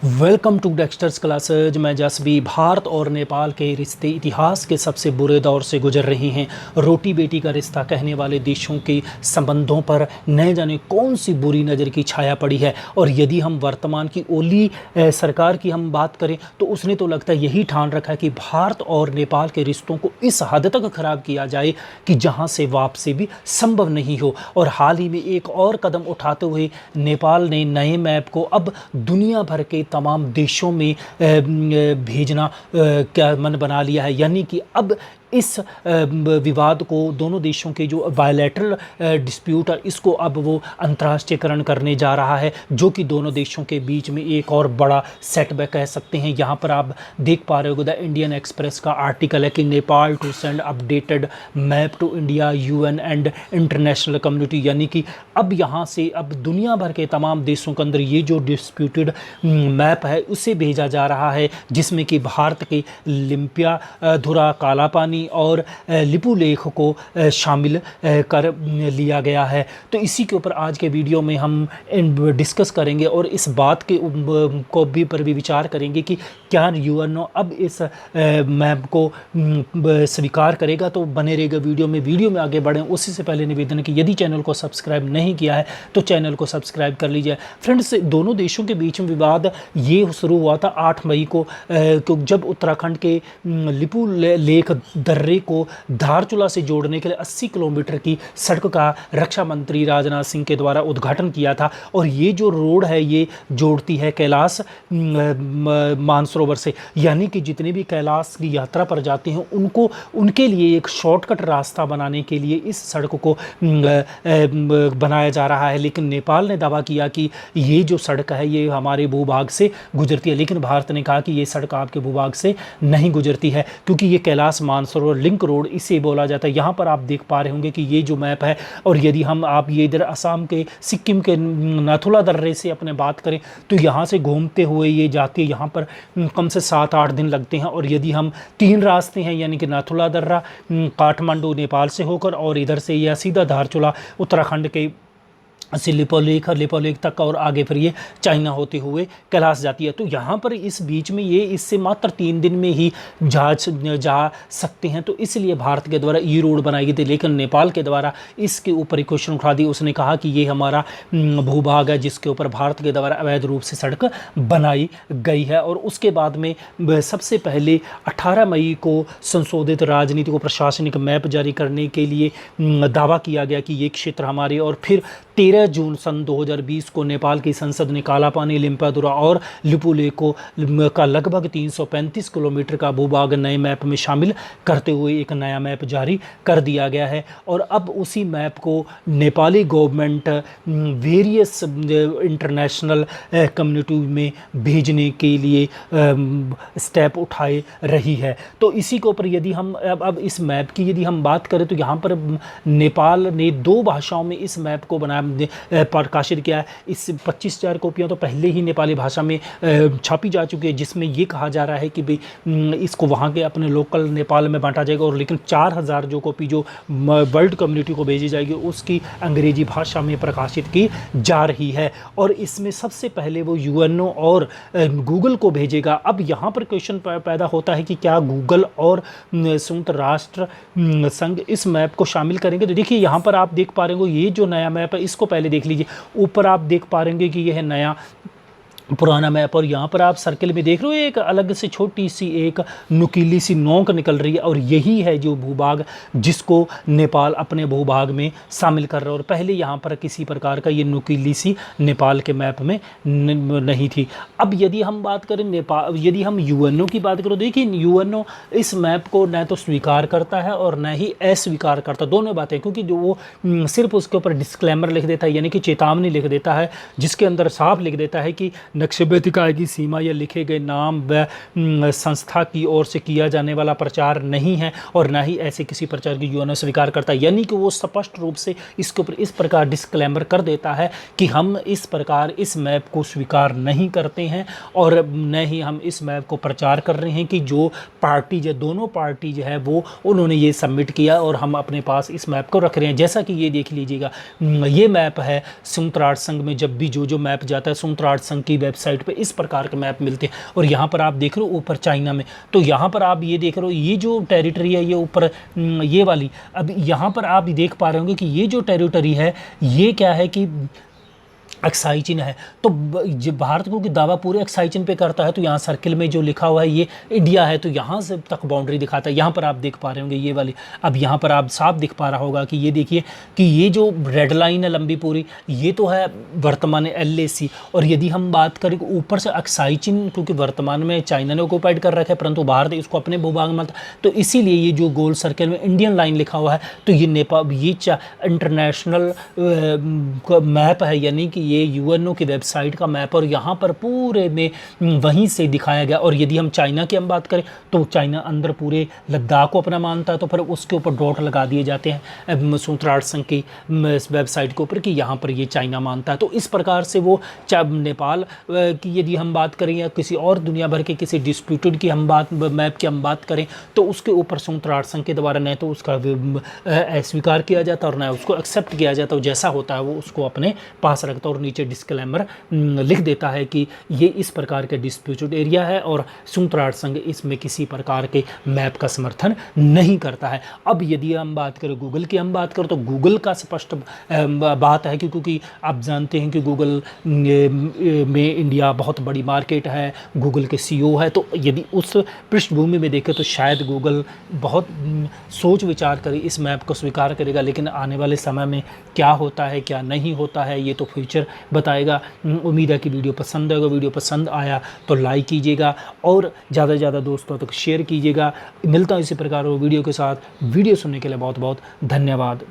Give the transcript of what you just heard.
Welcome to Dexters classes. मैं जसबी। भारत और नेपाल के रिश्ते इतिहास के सबसे बुरे दौर से गुजर रहे हैं। रोटी बेटी का रिश्ता कहने वाले देशों के संबंधों पर न जाने कौन सी बुरी नज़र की छाया पड़ी है। और यदि हम वर्तमान की ओली सरकार की हम बात करें तो उसने तो लगता है यही ठान रखा है कि भारत और नेपाल के रिश्तों को इस हद तक ख़राब किया जाए कि जहां से वापसी भी संभव नहीं हो। और हाल ही में एक और कदम उठाते हुए नेपाल ने नए मैप को अब दुनिया भर के तमाम देशों में भेजना क्या मन बना लिया है। यानी कि अब इस विवाद को दोनों देशों के जो बायलैटरल डिस्प्यूट है इसको अब वो अंतर्राष्ट्रीयकरण करने जा रहा है, जो कि दोनों देशों के बीच में एक और बड़ा सेटबैक कह सकते हैं। यहाँ पर आप देख पा रहे हो द इंडियन एक्सप्रेस का आर्टिकल है कि Nepal to send updated map to India, UN and international community. यानी कि अब यहाँ से अब दुनिया भर के तमाम देशों के अंदर ये जो डिस्प्यूटेड मैप है उसे भेजा जा रहा है, जिसमें कि भारत के लिम्पिया धुरा, काला पानी और लिपू लेख को शामिल कर लिया गया है। तो इसी के ऊपर आज के वीडियो में हम डिस्कस करेंगे और इस बात के को भी पर भी विचार करेंगे कि क्या यूएनओ अब इस मैप को स्वीकार करेगा। तो बने रहेगा वीडियो में आगे बढ़ें उससे से पहले निवेदन है कि यदि चैनल को सब्सक्राइब नहीं किया है तो चैनल को सब्सक्राइब कर लीजिए। फ्रेंड्स, दोनों देशों के बीच में विवाद ये शुरू हुआ था 8 मई को, जब उत्तराखंड के लिपू लेख दर्रे को धारचूला से जोड़ने के लिए 80 किलोमीटर की सड़क का रक्षा मंत्री राजनाथ सिंह के द्वारा उद्घाटन किया था। और ये जो रोड है ये जोड़ती है कैलाश मानसरोवर से। यानी कि जितने भी कैलाश की यात्रा पर जाते हैं उनको उनके लिए एक शॉर्टकट रास्ता बनाने के लिए इस सड़क को बनाया जा रहा है। लेकिन नेपाल ने दावा किया कि ये जो सड़क है ये हमारे भूभाग से गुजरती है। लेकिन भारत ने कहा कि ये सड़क आपके भूभाग से नहीं गुजरती है, क्योंकि ये कैलाश मानसरोवर लिंक रोड इसे बोला जाता है। यहाँ पर आप देख पा रहे होंगे कि ये जो मैप है, और यदि हम आप ये इधर असम के सिक्किम के नाथुला दर्रे से अपने बात करें तो यहाँ से घूमते हुए ये जाती है। यहाँ पर कम से 7-8 दिन लगते हैं। और यदि हम 3 रास्ते हैं, यानी कि नाथुला दर्रा, काठमांडू नेपाल से होकर और इधर से या सीधा धारचूला उत्तराखंड के से लिपोलेख तक और आगे फिर ये चाइना होते हुए कैलाश जाती है। तो यहाँ पर इस बीच में ये इससे मात्र 3 दिन में ही जा सकते हैं। तो इसलिए भारत के द्वारा ये रोड बनाई गई थी। लेकिन नेपाल के द्वारा इसके ऊपर एक क्वेश्चन उठा दी। उसने कहा कि ये हमारा भूभाग है जिसके ऊपर भारत के द्वारा अवैध रूप से सड़क बनाई गई है। और उसके बाद में सबसे पहले 18 मई को संशोधित राजनीतिक और प्रशासनिक मैप जारी करने के लिए दावा किया गया कि ये क्षेत्र हमारे। और फिर 13 जून सन 2020 को नेपाल की संसद ने कालापानी, लिम्पियाधुरा और लिपुलेख का लगभग 335 किलोमीटर का भूभाग नए मैप में शामिल करते हुए एक नया मैप जारी कर दिया गया है। और अब उसी मैप को Nepali government various international community में भेजने के लिए स्टेप उठाए रही है। तो इसी के ऊपर यदि हम अब इस मैप की यदि हम बात करें तो यहाँ पर नेपाल ने 2 भाषाओं में इस मैप को बनाया, प्रकाशित किया है। इस 25,000 कॉपियाँ तो पहले ही नेपाली भाषा में छापी जा चुकी है, जिसमें ये कहा जा रहा है कि भाई इसको वहाँ के अपने लोकल नेपाल में बांटा जाएगा। और लेकिन 4,000 जो कॉपी जो वर्ल्ड कम्युनिटी को भेजी जाएगी उसकी अंग्रेजी भाषा में प्रकाशित की जा रही है। और इसमें सबसे पहले वो यूएनओ और गूगल को भेजेगा। अब यहाँ पर क्वेश्चन पैदा होता है कि क्या गूगल और संयुक्त राष्ट्र संघ इस मैप को शामिल करेंगे। तो देखिए यहाँ पर आप देख पा रहे हो ये जो नया मैप है इसको पहले देख लीजिए। ऊपर आप देख पा रहे हैं कि यह है नया पुराना मैप। और यहाँ पर आप सर्किल में देख रहे हो एक अलग से छोटी सी एक नुकीली सी नोक निकल रही है। और यही है जो भूभाग जिसको नेपाल अपने भूभाग में शामिल कर रहा है। और पहले यहाँ पर किसी प्रकार का ये नुकीली सी नेपाल के मैप में नहीं थी। अब यदि हम बात करें नेपाल, यदि हम यूएनओ की बात करें, देखिए यूएनओ इस मैप को न तो स्वीकार करता है और न ही अस्वीकार करता, दोनों बातें। क्योंकि जो वो सिर्फ उसके ऊपर डिस्क्लेमर लिख देता है, यानी कि चेतावनी लिख देता है, जिसके अंदर साफ लिख देता है कि नक्शेबंदी की सीमा या लिखे गए नाम व संस्था की ओर से किया जाने वाला प्रचार नहीं है और ना ही ऐसे किसी प्रचार की यूएनओ स्वीकार करता है। यानी कि वो स्पष्ट रूप से इसके ऊपर इस प्रकार डिस्क्लेमर कर देता है कि हम इस प्रकार इस मैप को स्वीकार नहीं करते हैं और न ही हम इस मैप को प्रचार कर रहे हैं कि जो पार्टी जो दोनों पार्टी जो है वो उन्होंने ये सबमिट किया और हम अपने पास इस मैप को रख रहे हैं। जैसा कि ये देख लीजिएगा, ये मैप है संयुक्त राष्ट्र संघ में जब भी जो मैप जाता है संयुक्त राष्ट्र संघ की वेबसाइट पे इस प्रकार के मैप मिलते हैं। और यहाँ पर आप देख रहे हो ऊपर चाइना में, तो यहाँ पर आप ये देख रहे हो ये जो टेरिटरी है ये ऊपर ये वाली, अब यहाँ पर आप देख पा रहे होंगे कि ये जो टेरिटरी है ये क्या है कि अक्साई चीन है। तो जब भारत को दावा पूरे अक्साई चीन पे करता है, तो यहाँ सर्किल में जो लिखा हुआ है ये इंडिया है, तो यहाँ से तक बाउंड्री दिखाता है। यहाँ पर आप देख पा रहे होंगे ये वाली, अब यहाँ पर आप साफ दिख पा रहा होगा कि ये देखिए कि ये जो रेड लाइन है लंबी पूरी, ये तो है वर्तमान LAC। और यदि हम बात करें ऊपर से अक्साई चीन, क्योंकि वर्तमान में चाइना ने ऑक्युपाइड कर रखा है, परंतु भारत इसको अपने भूभाग में, तो इसीलिए ये जो गोल सर्किल में इंडियन लाइन लिखा हुआ है, तो ये नेपाल, ये इंटरनेशनल मैप है, यानी कि ये UNO की वेबसाइट का मैप, और यहाँ पर पूरे में वहीं से दिखाया गया। और यदि हम चाइना की हम बात करें, तो चाइना अंदर पूरे लद्दाख को अपना मानता है, तो फिर उसके ऊपर डॉट लगा दिए जाते हैं संयुक्त राष्ट्र संघ की वेबसाइट के ऊपर कि यहाँ पर ये चाइना मानता है। तो इस प्रकार से वो नेपाल की यदि हम बात करें या किसी और दुनिया भर के किसी डिस्प्यूटेड की हम बात मैप की हम बात करें, तो उसके ऊपर संयुक्त राष्ट्र संघ के द्वारा न तो उसका स्वीकार किया जाता और न उसको एक्सेप्ट किया जाता, और जैसा होता है वो उसको अपने पास रखता और नीचे डिस्क्लेमर लिख देता है कि ये इस प्रकार के डिस्प्यूटेड एरिया है और संयुक्त राष्ट्र संघ इसमें किसी प्रकार के मैप का समर्थन नहीं करता है। अब यदि हम बात करें गूगल की हम बात करें, तो गूगल का स्पष्ट बात है कि क्योंकि आप जानते हैं कि गूगल में इंडिया बहुत बड़ी मार्केट है, गूगल के CEO है, तो यदि उस पृष्ठभूमि में देखें तो शायद गूगल बहुत सोच विचार कर इस मैप को स्वीकार करेगा। लेकिन आने वाले समय में क्या होता है क्या नहीं होता है ये तो फ्यूचर बताएगा। उम्मीद है कि वीडियो पसंद आएगा। वीडियो पसंद आया तो लाइक कीजिएगा और ज़्यादा से ज़्यादा दोस्तों तक शेयर कीजिएगा। मिलता हूँ इसी प्रकार वीडियो के साथ। वीडियो सुनने के लिए बहुत बहुत धन्यवाद।